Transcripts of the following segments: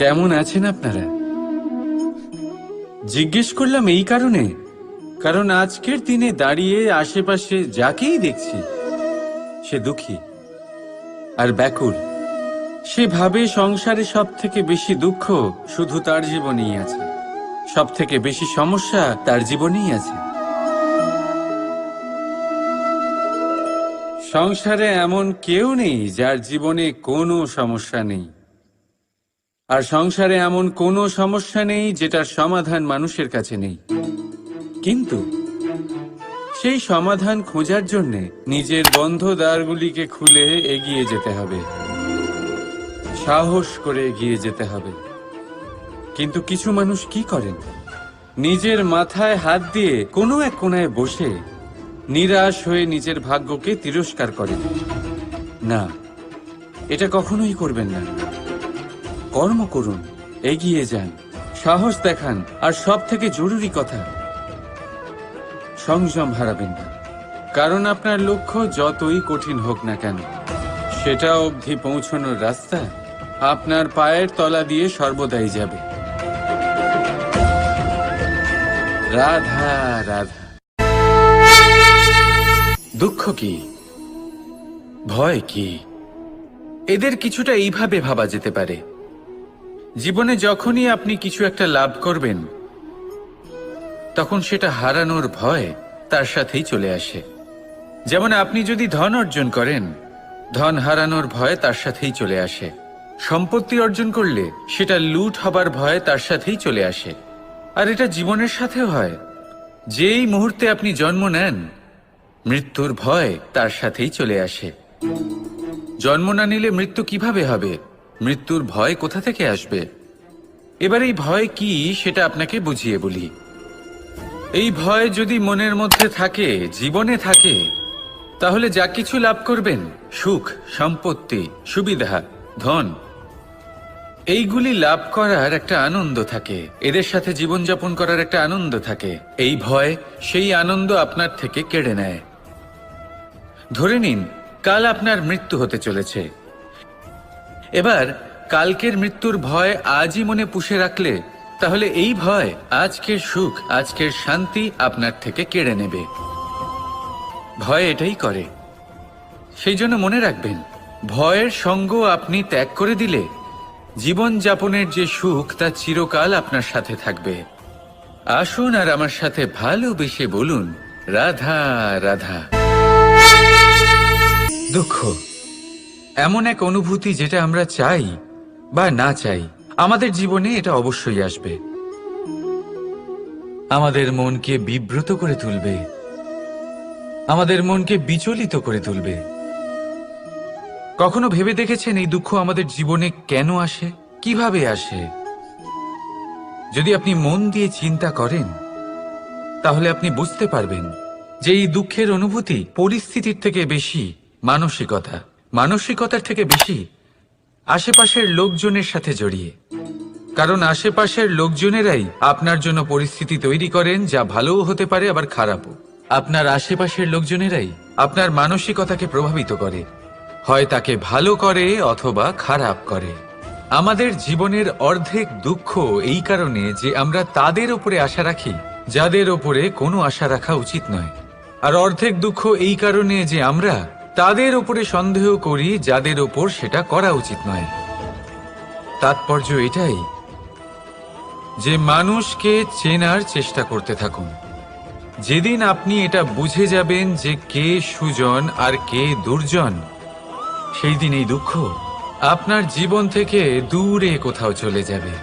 কেমন আছেন আপনারা? জিজ্ঞেস করলাম এই কারণে, কারণ আজকের দিনে দাঁড়িয়ে আশেপাশে যাকেই দেখছি সে দুঃখী আর ব্যাকুল। সে ভাবে সংসারে সব থেকে বেশি দুঃখ শুধু তার জীবনেই আছে, সব থেকে বেশি সমস্যা তার জীবনেই আছে। সংসারে এমন কেউ নেই যার জীবনে কোনো সমস্যা নেই, আর সংসারে এমন কোনো সমস্যা নেই যেটার সমাধান মানুষের কাছে নেই। কিন্তু সেই সমাধান খোঁজার জন্য নিজের বন্ধ দ্বারগুলিকে খুলে এগিয়ে যেতে হবে, সাহস করে এগিয়ে যেতে হবে। কিন্তু কিছু মানুষ কি করেন? নিজের মাথায় হাত দিয়ে কোনো এক কোণায় বসে নিরাশ হয়ে নিজের ভাগ্যকে তিরস্কার করেন। না, এটা কখনোই করবেন না। কর্ম করুন, এগিয়ে যান, সাহস দেখান, আর সব থেকে জরুরি কথা, সংযম হারাবেন না। কারণ আপনার লক্ষ্য যতই কঠিন হোক না কেন, সেটা অবধি পৌঁছানোর রাস্তা আপনার পায়ের তলা দিয়ে সর্বদাই যাবে। রাধা রাধা। দুঃখ কি, ভয় কি, এদের কিছুটা এইভাবে ভাবা যেতে পারে। জীবনে যখনই আপনি কিছু একটা লাভ করবেন, তখন সেটা হারানোর ভয় তার সাথেই চলে আসে। যেমন আপনি যদি ধন অর্জন করেন, ধন হারানোর ভয় তার সাথেই চলে আসে। সম্পত্তি অর্জন করলে সেটা লুট হবার ভয় তার সাথেই চলে আসে। আর এটা জীবনের সাথেও হয়। যেই মুহূর্তে আপনি জন্ম নেন, মৃত্যুর ভয় তার সাথেই চলে আসে। জন্ম না নিলে মৃত্যু কিভাবে হবে? মৃত্যুর ভয় কোথা থেকে আসবে? এবার এই ভয় কি সেটা আপনাকে বুঝিয়ে বলি। এই ভয় যদি মনের মধ্যে থাকে, জীবনে থাকে, তাহলে যা কিছু লাভ করবেন, সুখ, সম্পত্তি, সুবিধা, ধন, এইগুলি লাভ করার একটা আনন্দ থাকে, এদের সাথে জীবনযাপন করার একটা আনন্দ থাকে। এই ভয় সেই আনন্দ আপনার থেকে কেড়ে নেয়। ধরে নিন কাল আপনার মৃত্যু হতে চলেছে। এবার কালকের মৃত্যুর ভয় আজই মনে পুষে রাখলে, তাহলে এই ভয় আজকের সুখ, আজকের শান্তি আপনার থেকে কেড়ে নেবে। ভয় এটাই করে। সেই জন্য মনে রাখবেন, ভয়ের সঙ্গ আপনি ত্যাগ করে দিলে জীবন যাপনের যে সুখ তা চিরকাল আপনার সাথে থাকবে। আসুন আর আমার সাথে ভালোবেসে বলুন, রাধা রাধা। দুঃখ এমন এক অনুভূতি যেটা আমরা চাই বা না চাই, আমাদের জীবনে এটা অবশ্যই আসবে। আমাদের মনকে বিব্রত করে তুলবে, আমাদের মনকে বিচলিত করে তুলবে। কখনো ভেবে দেখেছেন এই দুঃখ আমাদের জীবনে কেন আসে, কিভাবে আসে? যদি আপনি মন দিয়ে চিন্তা করেন, তাহলে আপনি বুঝতে পারবেন যে এই দুঃখের অনুভূতি পরিস্থিতির থেকে বেশি মানসিকতা, মানসিকতার থেকে বেশি আশেপাশের লোকজনের সাথে জড়িয়ে। কারণ আশেপাশের লোকজনেরাই আপনার জন্য পরিস্থিতি তৈরি করেন, যা ভালোও হতে পারে আবার খারাপও। আপনার আশেপাশের লোকজনেরাই আপনার মানসিকতাকে প্রভাবিত করে, হয় তাকে ভালো করে অথবা খারাপ করে। আমাদের জীবনের অর্ধেক দুঃখ এই কারণে যে আমরা তাদের উপরে আশা রাখি যাদের ওপরে কোনো আশা রাখা উচিত নয়, আর অর্ধেক দুঃখ এই কারণে যে আমরা তাদের ওপরে সন্দেহ করি যাদের ওপর সেটা করা উচিত নয়। তাৎপর্য এটাই যে মানুষকে চেনার চেষ্টা করতে থাকুন। যেদিন আপনি এটা বুঝে যাবেন যে কে সুজন আর কে দুর্জন, সেই দিন এই দুঃখ আপনার জীবন থেকে দূরে কোথাও চলে যাবে।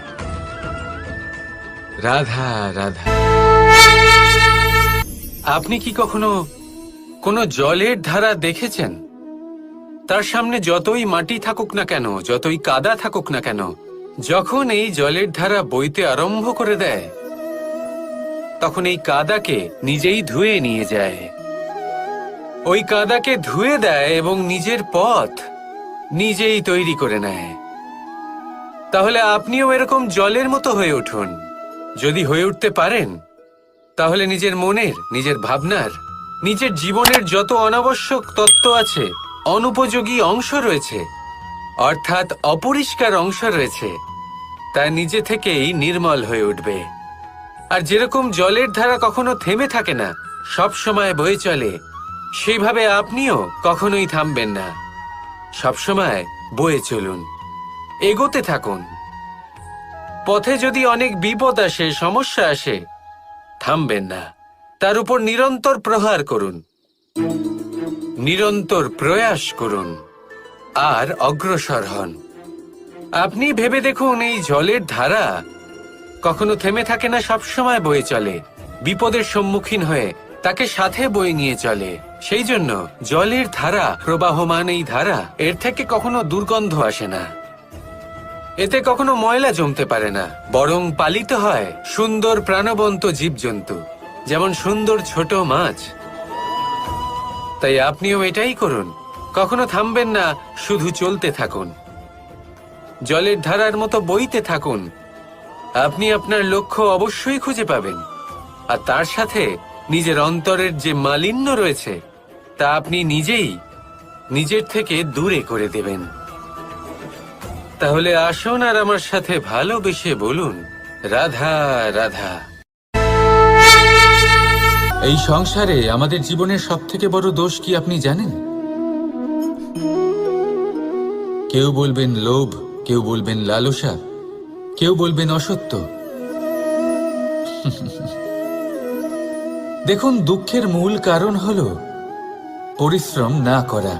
রাধা রাধা। আপনি কি কখনো কোনো জলের ধারা দেখেছেন? তার সামনে যতই মাটি থাকুক না কেন, যতই কাদা থাকুক না কেন, যখন এই জলের ধারা বইতে আরম্ভ করে দেয়, তখন এই কাদাকে নিজেই ধুয়ে নিয়ে যায়। ওই কাদাকে ধুয়ে দেয় এবং নিজের পথ নিজেই তৈরি করে নেয়। তাহলে আপনিও এরকম জলের মতো হয়ে উঠুন। যদি হয়ে উঠতে পারেন, তাহলে নিজের মনের, নিজের ভাবনার, নিজের জীবনের যত অনাবশ্যক তত্ত্ব আছে, অনুপযোগী অংশ রয়েছে, অর্থাৎ অপরিষ্কার অংশ রয়েছে, তা নিজে থেকেই নির্মল হয়ে উঠবে। আর যেরকম জলের ধারা কখনো থেমে থাকে না, সব সময় বয়ে চলে, সেইভাবে আপনিও কখনোই থামবেন না। সব সময় বয়ে চলুন, এগোতে থাকুন। পথে যদি অনেক বিপদ আসে, সমস্যা আসে, থামবেন না, তার উপর নিরন্তর প্রহার করুন, নিরন্তর প্রয়াস করুন আর অগ্রসর হন। আপনি ভেবে দেখুন, এই জলের ধারা কখনো থেমে থাকে না, সবসময় বয়ে চলে, বিপদের সম্মুখীন হয়ে তাকে সাথে বয়ে নিয়ে চলে। সেই জন্য জলের ধারা, প্রবাহমান এই ধারা, এর থেকে কখনো দুর্গন্ধ আসে না, এতে কখনো ময়লা জমতে পারে না, বরং পালিত হয় সুন্দর প্রাণবন্ত জীবজন্তু, যেমন সুন্দর ছোট মাছ। তাই আপনিও এটাই করুন, কখনো থামবেন না, শুধু চলতে থাকুন, জলের ধারার মতো বইতে থাকুন। আপনি আপনার লক্ষ্য অবশ্যই খুঁজে পাবেন, আর তার সাথে নিজের অন্তরের যে মালিন্য রয়েছে তা আপনি নিজেই নিজের থেকে দূরে করে দেবেন। তাহলে আসুন আর আমার সাথে ভালোবেসে বলুন, রাধা রাধা। এই সংসারে আমাদের জীবনের সবথেকে বড় দোষ কি আপনি জানেন? কেউ বলবেন লোভ, কেউ বলবেন লালসা, কেউ বলবেন অসত্য। দেখুন, দুঃখের মূল কারণ হলো পরিশ্রম না করা।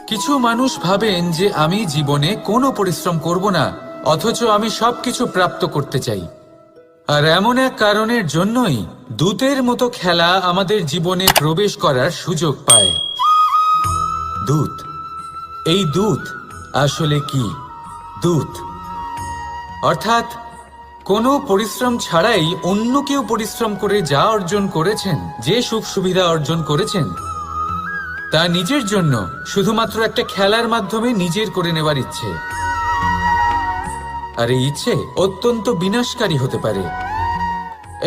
কিছু মানুষ ভাবেন যে আমি জীবনে কোনো পরিশ্রম করব না, অথচ আমি সবকিছু প্রাপ্ত করতে চাই। আর এমন এক কারণের জন্যই দূতের মতো খেলা আমাদের জীবনে প্রবেশ করার সুযোগ পায়। দূত, এই দূত আসলে কি? দূত অর্থাৎ কোনো পরিশ্রম ছাড়াই অন্য কেউ পরিশ্রম করে যা অর্জন করেছেন, যে সুখ সুবিধা অর্জন করেছেন, তা নিজের জন্য শুধুমাত্র একটা খেলার মাধ্যমে নিজের করে নেওয়ার ইচ্ছে। আর এই ইচ্ছে অত্যন্ত বিনাশকারী হতে পারে।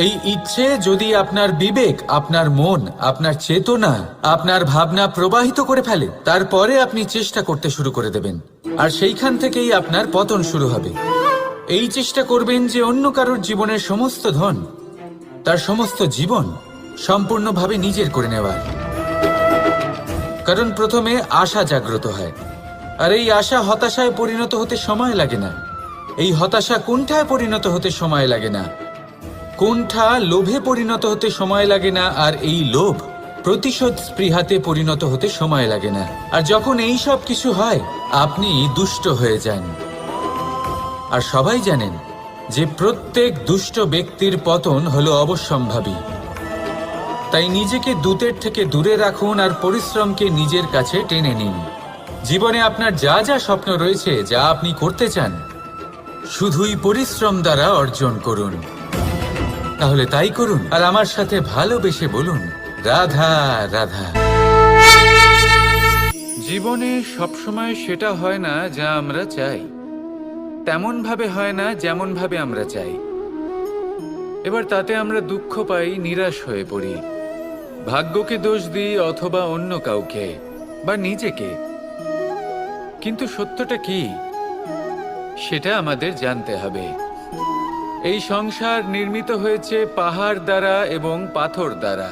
এই ইচ্ছে যদি আপনার বিবেক, আপনার মন, আপনার চেতনা, আপনার ভাবনা প্রবাহিত করে ফেলে, তারপরে আপনি চেষ্টা করতে শুরু করে দেবেন, আর সেইখান থেকেই আপনার পতন শুরু হবে। এই চেষ্টা করবেন যে অন্য কারোর জীবনের সমস্ত ধন, তার সমস্ত জীবন সম্পূর্ণভাবে নিজের করে নেওয়ার। কারণ প্রথমে আশা জাগ্রত হয়, আর এই আশা হতাশায় পরিণত হতে সময় লাগে না। এই হতাশা কুণ্ঠায় পরিণত হতে সময় লাগে না, কুণ্ঠা লোভে পরিণত হতে সময় লাগে না, আর এই লোভ প্রতিশোধ স্পৃহাতে পরিণত হতে সময় লাগে না। আর যখন এই সব কিছু হয়, আপনি দুষ্ট হয়ে যান। আর সবাই জানেন যে প্রত্যেক দুষ্ট ব্যক্তির পতন হলো অবশ্যম্ভাবী। তাই নিজেকে দূতের থেকে দূরে রাখুন আর পরিশ্রমকে নিজের কাছে টেনে নিন। জীবনে আপনার যা যা স্বপ্ন রয়েছে, যা আপনি করতে চান, শুধুই পরিশ্রম দ্বারা অর্জন করুন। তাহলে তাই করুন, আর আমার সাথে ভালোবেসে বলুন, রাধা রাধা। জীবনে সবসময় সেটা হয় না যা আমরা চাই, তেমন ভাবে হয় না যেমন ভাবে আমরা চাই। এবার তাতে আমরা দুঃখ পাই, নিরাশ হয়ে পড়ি, ভাগ্যকে দোষ দিই অথবা অন্য কাউকে বা নিজেকে। কিন্তু সত্যটা কি, সেটা আমাদের জানতে হবে। এই সংসার নির্মিত হয়েছে পাহাড় দ্বারা এবং পাথর দ্বারা।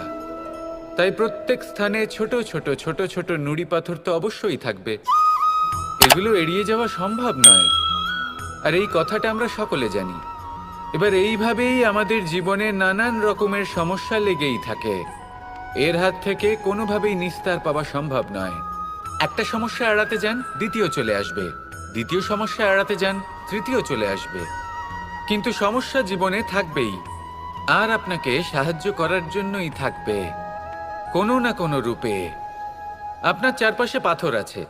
তাই প্রত্যেক স্থানে ছোট ছোট ছোট ছোট নুড়ি পাথর তো অবশ্যই থাকবে। এগুলো এড়িয়ে যাওয়া সম্ভব নয়, আর এই কথাটা আমরা সকলে জানি। এবার এইভাবেই আমাদের জীবনে নানান রকমের সমস্যা লেগেই থাকে। এর হাত থেকে কোনোভাবেই নিস্তার পাওয়া সম্ভব নয়। একটা সমস্যা এড়াতে যান, দ্বিতীয় চলে আসবে, দ্বিতীয় সমস্যা এড়াতে যান, তৃতীয় চলে আসবে। কিন্তু সমস্যা জীবনে থাকবেই, আর আপনাকে সাহায্য করার জন্যই থাকবে কোনো না কোনো রূপে। আপনার চারপাশে পাথর আছে,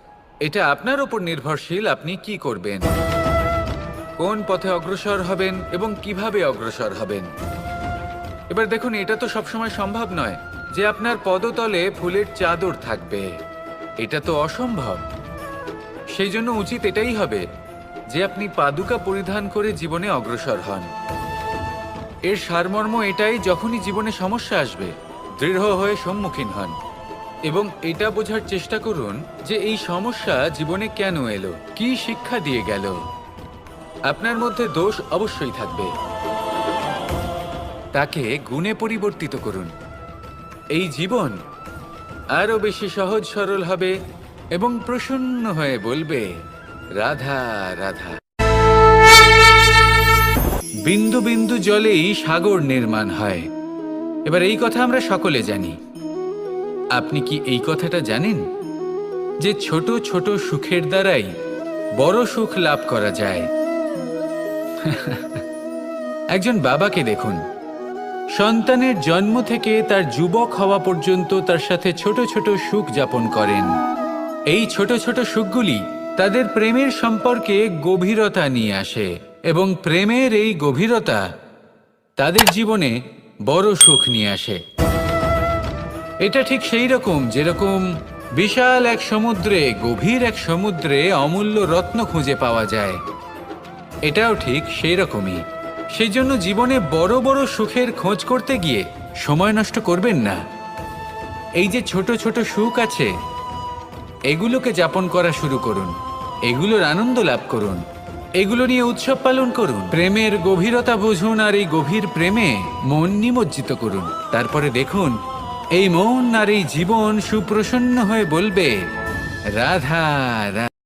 এটা আপনার উপর নির্ভরশীল আপনি কি করবেন, কোন পথে অগ্রসর হবেন এবং কিভাবে অগ্রসর হবেন। এবার দেখুন, এটা তো সবসময় সম্ভব নয় যে আপনার পদতলে ফুলের চাদর থাকবে, এটা তো অসম্ভব। সেই জন্য উচিত এটাই হবে যে আপনি পাদুকা পরিধান করে জীবনে অগ্রসর হন। এর সারমর্ম এটাই, যখনই জীবনে সমস্যা আসবে দৃঢ় হয়ে সম্মুখীন হন এবং এটা বোঝার চেষ্টা করুন যে এই সমস্যা জীবনে কেন এলো, কি শিক্ষা দিয়ে গেল। আপনার মধ্যে দোষ অবশ্যই থাকবে, তাকে গুণে পরিবর্তিত করুন। এই জীবন আরো বেশি সহজ সরল হবে এবং প্রসন্ন হয়ে বলবে, রাধা রাধা। বিন্দু বিন্দু জলেই সাগর নির্মাণ হয়। এবার এই কথা আমরা সকলে জানি। আপনি কি এই কথাটা জানেন যে ছোট ছোট সুখের দ্বারাই বড় সুখ লাভ করা যায়? একজন বাবাকে দেখুন, সন্তানের জন্ম থেকে তার যুবক হওয়া পর্যন্ত তার সাথে ছোট ছোট সুখ যাপন করেন। এই ছোট ছোট সুখগুলি তাদের প্রেমের সম্পর্কে গভীরতা নিয়ে আসে এবং প্রেমের এই গভীরতা তাদের জীবনে বড় সুখ নিয়ে আসে। এটা ঠিক সেই রকম যেরকম বিশাল এক সমুদ্রে, গভীর এক সমুদ্রে অমূল্য রত্ন খুঁজে পাওয়া যায়। এটাও ঠিক সেই রকমই। সেই জন্য জীবনে বড় বড় সুখের খোঁজ করতে গিয়ে সময় নষ্ট করবেন না। এই যে ছোট ছোট সুখ আছে, এগুলোকে যাপন করা শুরু করুন, এগুলোর আনন্দ লাভ করুন, এগুলো নিয়ে উৎসব পালন করুন। প্রেমের গভীরতা বুঝুন আর এই গভীর প্রেমে মন নিমজ্জিত করুন। তারপরে দেখুন এই মন আর এই জীবন সুপ্রসন্ন হয়ে বলবে, রাধা রাধা।